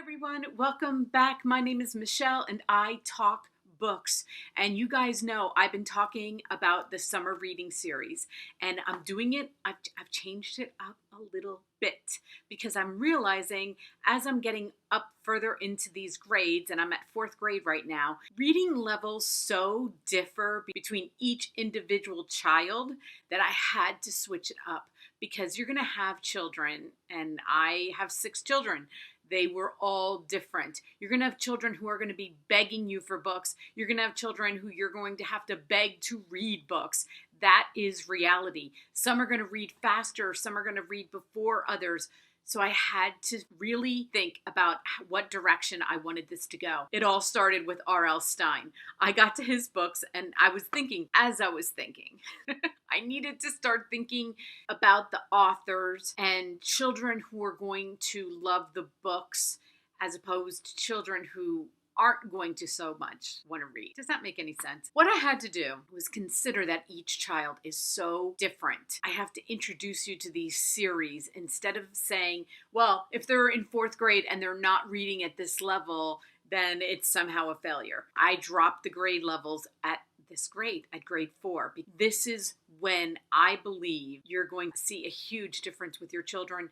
Everyone, welcome back. My name is Michelle and I talk books. And you guys know I've been talking about the summer reading series and I'm doing it, I've changed it up a little bit because I'm realizing as I'm getting up further into these grades, and I'm at 4th grade right now, reading levels so differ between each individual child that I had to switch it up because you're gonna have children, and I have 6 children. They were all different. You're going to have children who are going to be begging you for books. You're going to have children who you're going to have to beg to read books. That is reality. Some are going to read faster. Some are going to read before others. So I had to really think about what direction I wanted this to go. It all started with R.L. Stine. I got to his books and I was thinking, as I was thinking, I needed to start thinking about the authors and children who are going to love the books as opposed to children who aren't going to so much want to read. Does that make any sense? What I had to do was consider that each child is so different. I have to introduce you to these series instead of saying, well, if they're in 4th grade and they're not reading at this level, then it's somehow a failure. I dropped the grade levels at this grade, at grade 4. This is when I believe you're going to see a huge difference with your children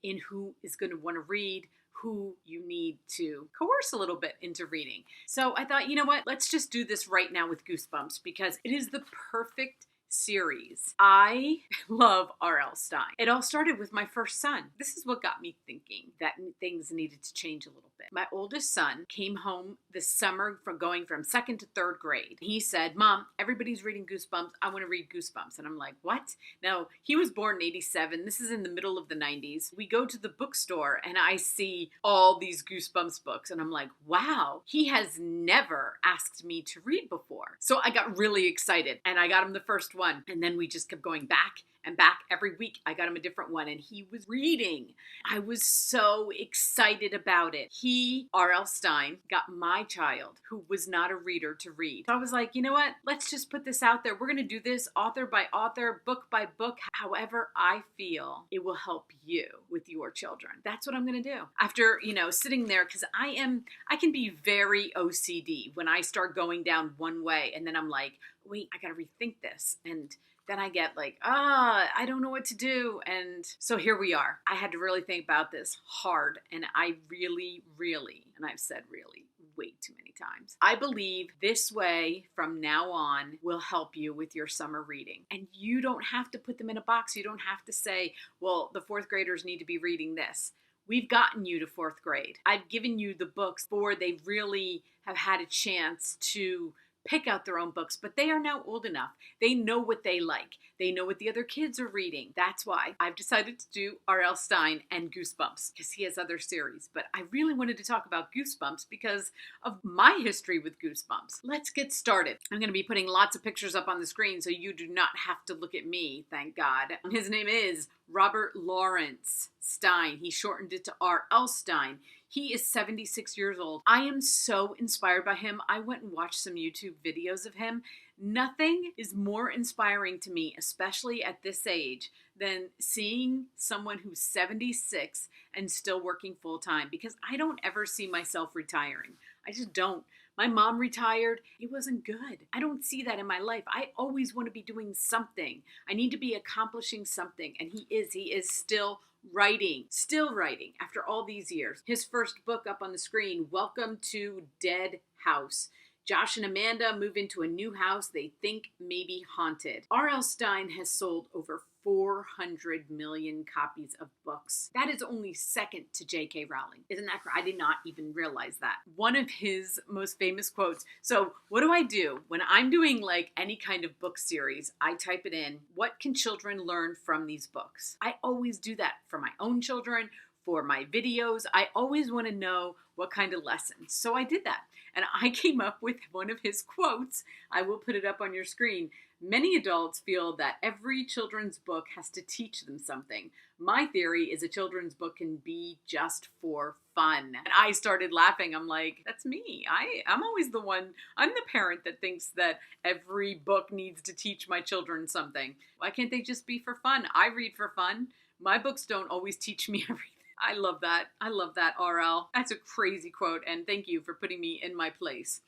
in who is going to want to read, who you need to coerce a little bit into reading. So I thought, you know what? Let's just do this right now with Goosebumps because it is the perfect series. I love R.L. Stine. It all started with my first son. This is what got me thinking that things needed to change a little bit. My oldest son came home this summer from going from 2nd to 3rd grade. He said, Mom, everybody's reading Goosebumps. I want to read Goosebumps. And I'm like, what? Now, he was born in 87. This is in the middle of the 90s. We go to the bookstore and I see all these Goosebumps books. And I'm like, wow, he has never asked me to read before. So I got really excited and I got him the first one. And then we just kept going back and back every week. I got him a different one and he was reading. I was so excited about it. He, R.L. Stine, got my child, who was not a reader, to read. So I was like, you know what? Let's just put this out there. We're going to do this author by author, book by book, however I feel it will help you with your children. That's what I'm going to do. After, sitting there, because I can be very OCD when I start going down one way and then I'm like, wait, I got to rethink this. And then I get like, I don't know what to do. And so here we are. I had to really think about this hard. And I really, and I've said really way too many times, I believe this way from now on will help you with your summer reading. And you don't have to put them in a box. You don't have to say, well, the 4th graders need to be reading this. We've gotten you to 4th grade. I've given you the books before they really have had a chance to pick out their own books, but they are now old enough. They know what they like. They know what the other kids are reading. That's why I've decided to do R.L. Stine and Goosebumps, because he has other series. But I really wanted to talk about Goosebumps because of my history with Goosebumps. Let's get started. I'm going to be putting lots of pictures up on the screen so you do not have to look at me, thank God. His name is Robert Lawrence Stine. He shortened it to R.L. Stine. He is 76 years old. I am so inspired by him. I went and watched some YouTube videos of him. Nothing is more inspiring to me, especially at this age, than seeing someone who's 76 and still working full time, because I don't ever see myself retiring. I just don't. My mom retired. It wasn't good. I don't see that in my life. I always want to be doing something. I need to be accomplishing something. And he is still writing after all these years. His first book up on the screen, Welcome to Dead House. Josh and Amanda move into a new house they think may be haunted. R.L. Stine has sold over 400 million copies of books. That is only second to J.K. Rowling. Isn't that correct? I did not even realize that. One of his most famous quotes. So what do I do when I'm doing like any kind of book series? I type it in, what can children learn from these books? I always do that for my own children, for my videos. I always want to know what kind of lessons. So I did that. And I came up with one of his quotes. I will put it up on your screen. Many adults feel that every children's book has to teach them something. My theory is a children's book can be just for fun. And I started laughing. I'm like, that's me. I'm always the one, I'm the parent that thinks that every book needs to teach my children something. Why can't they just be for fun? I read for fun. My books don't always teach me everything. I love that. I love that, RL. That's a crazy quote, and thank you for putting me in my place.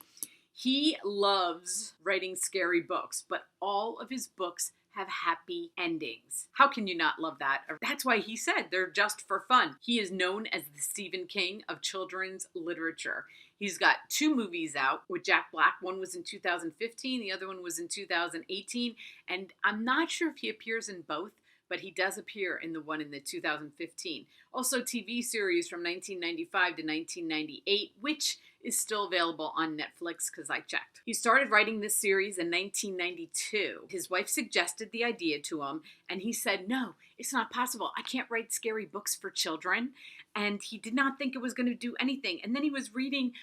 He loves writing scary books, but all of his books have happy endings. How can you not love that? That's why he said they're just for fun. He is known as the Stephen King of children's literature. He's got 2 movies out with Jack Black. One was in 2015, the other one was in 2018, and I'm not sure if he appears in both, but he does appear in the one in the 2015. Also, TV series from 1995 to 1998, which is still available on Netflix because I checked. He started writing this series in 1992. His wife suggested the idea to him, and he said, no, it's not possible. I can't write scary books for children. And he did not think it was going to do anything. And then he was reading,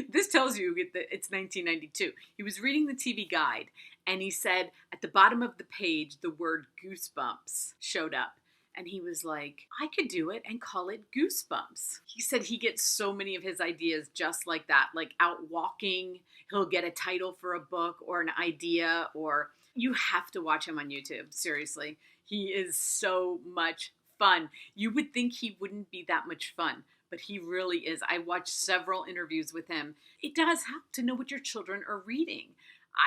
this tells you that it's 1992. He was reading the TV guide, and he said at the bottom of the page, the word Goosebumps showed up. And he was like, I could do it and call it Goosebumps. He said he gets so many of his ideas just like that, like out walking. He'll get a title for a book or an idea, or you have to watch him on YouTube. Seriously, he is so much fun. You would think he wouldn't be that much fun, but he really is. I watched several interviews with him. It does help to know what your children are reading.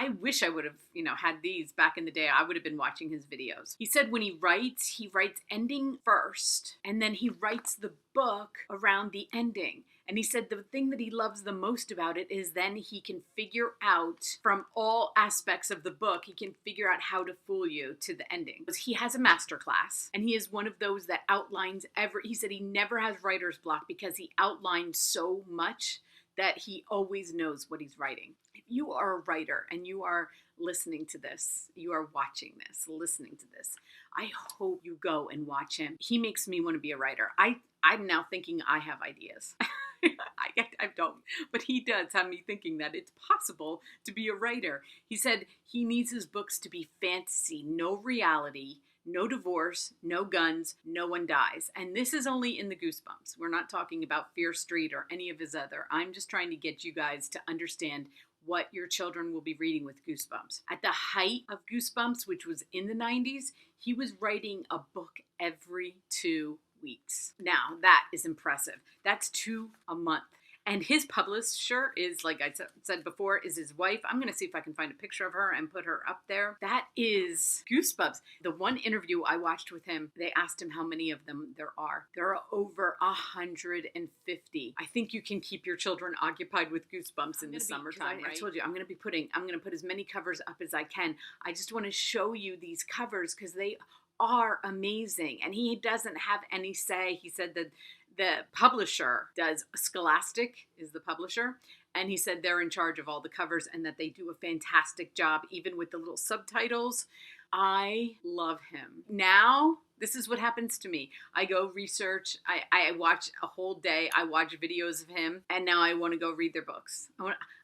I wish I would have, had these back in the day. I would have been watching his videos. He said when he writes ending first, and then he writes the book around the ending. And he said the thing that he loves the most about it is then he can figure out from all aspects of the book, he can figure out how to fool you to the ending. He has a master class, and he is one of those that outlines he said he never has writer's block because he outlines so much that he always knows what he's writing. If you are a writer and you are listening to this, you are watching this, listening to this, I hope you go and watch him. He makes me want to be a writer. I'm now thinking I have ideas. I don't, but he does have me thinking that it's possible to be a writer. He said he needs his books to be fantasy, no reality, no divorce, no guns, no one dies. And this is only in the Goosebumps. We're not talking about Fear Street or any of his other. I'm just trying to get you guys to understand what your children will be reading with Goosebumps. At the height of Goosebumps, which was in the 90s, he was writing a book every 2 weeks. Now, that is impressive. That's 2 a month. And his publisher is, like I said before, is his wife. I'm going to see if I can find a picture of her and put her up there. That is Goosebumps. The one interview I watched with him, they asked him how many of them there are. There are over 150. I think you can keep your children occupied with Goosebumps in the summertime, right? I told you, I'm going to put as many covers up as I can. I just want to show you these covers because they are amazing. And he doesn't have any say. He said that the publisher does. Scholastic is the publisher, and he said they're in charge of all the covers and that they do a fantastic job, even with the little subtitles. I love him. Now, this is what happens to me. I go research. I watch a whole day. I watch videos of him, and now I want to go read their books.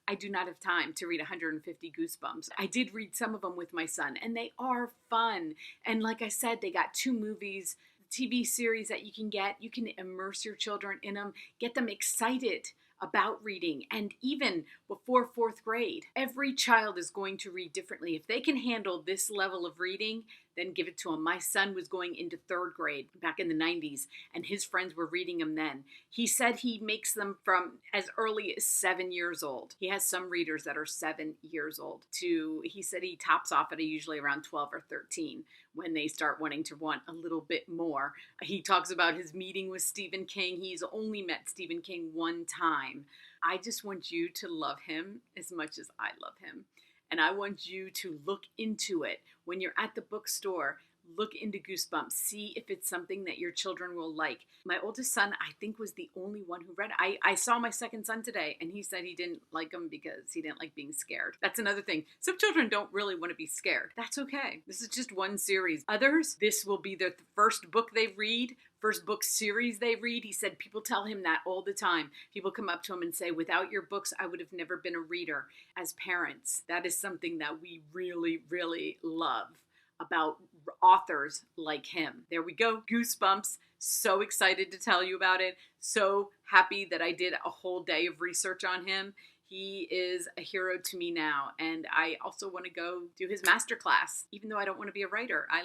I do not have time to read 150 Goosebumps. I did read some of them with my son, and they are fun. And like I said, they got 2 movies, TV series that you can get. You can immerse your children in them, get them excited about reading. And even before 4th grade, every child is going to read differently. If they can handle this level of reading, then give it to them. My son was going into 3rd grade back in the 90s, and his friends were reading him then. He said he makes them from as early as 7 years old. He has some readers that are 7 years old he said he tops off at usually around 12 or 13 when they start wanting to want a little bit more. He talks about his meeting with Stephen King. He's only met Stephen King 1 time. I just want you to love him as much as I love him. And I want you to look into it. When you're at the bookstore, look into Goosebumps. See if it's something that your children will like. My oldest son, I think, was the only one who read it. I saw my second son today, and he said he didn't like them because he didn't like being scared. That's another thing. Some children don't really want to be scared. That's okay. This is just one series. Others, this will be their first book they read, first book series they read. He said people tell him that all the time. People come up to him and say, without your books, I would have never been a reader. As parents, that is something that we really, really love about authors like him. There we go. Goosebumps. So excited to tell you about it. So happy that I did a whole day of research on him. He is a hero to me now, and I also want to go do his masterclass. Even though I don't want to be a writer, I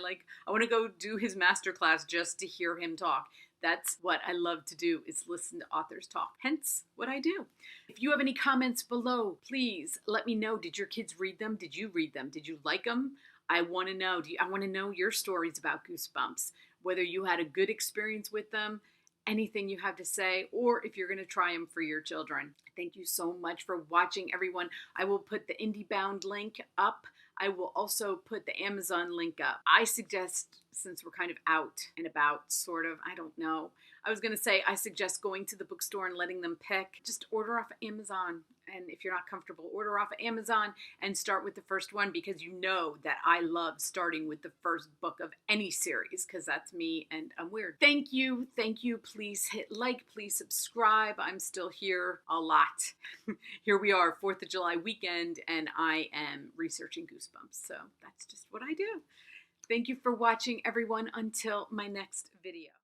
want to go do his masterclass just to hear him talk. That's what I love to do, is listen to authors talk. Hence what I do. If you have any comments below, please let me know. Did your kids read them? Did you read them? Did you like them? I want to know. I want to know your stories about Goosebumps, whether you had a good experience with them, anything you have to say, or if you're going to try them for your children. Thank you so much for watching, everyone. I will put the IndieBound link up. I will also put the Amazon link up. I suggest, since we're kind of out and about, sort of, I don't know. I was going to say, I suggest going to the bookstore and letting them pick. Just order off Amazon. And if you're not comfortable, order off Amazon and start with the first one, because you know that I love starting with the first book of any series, because that's me and I'm weird. Thank you. Thank you. Please hit like. Please subscribe. I'm still here a lot. Here we are, 4th of July weekend, and I am researching Goosebumps. So that's just what I do. Thank you for watching, everyone. Until my next video.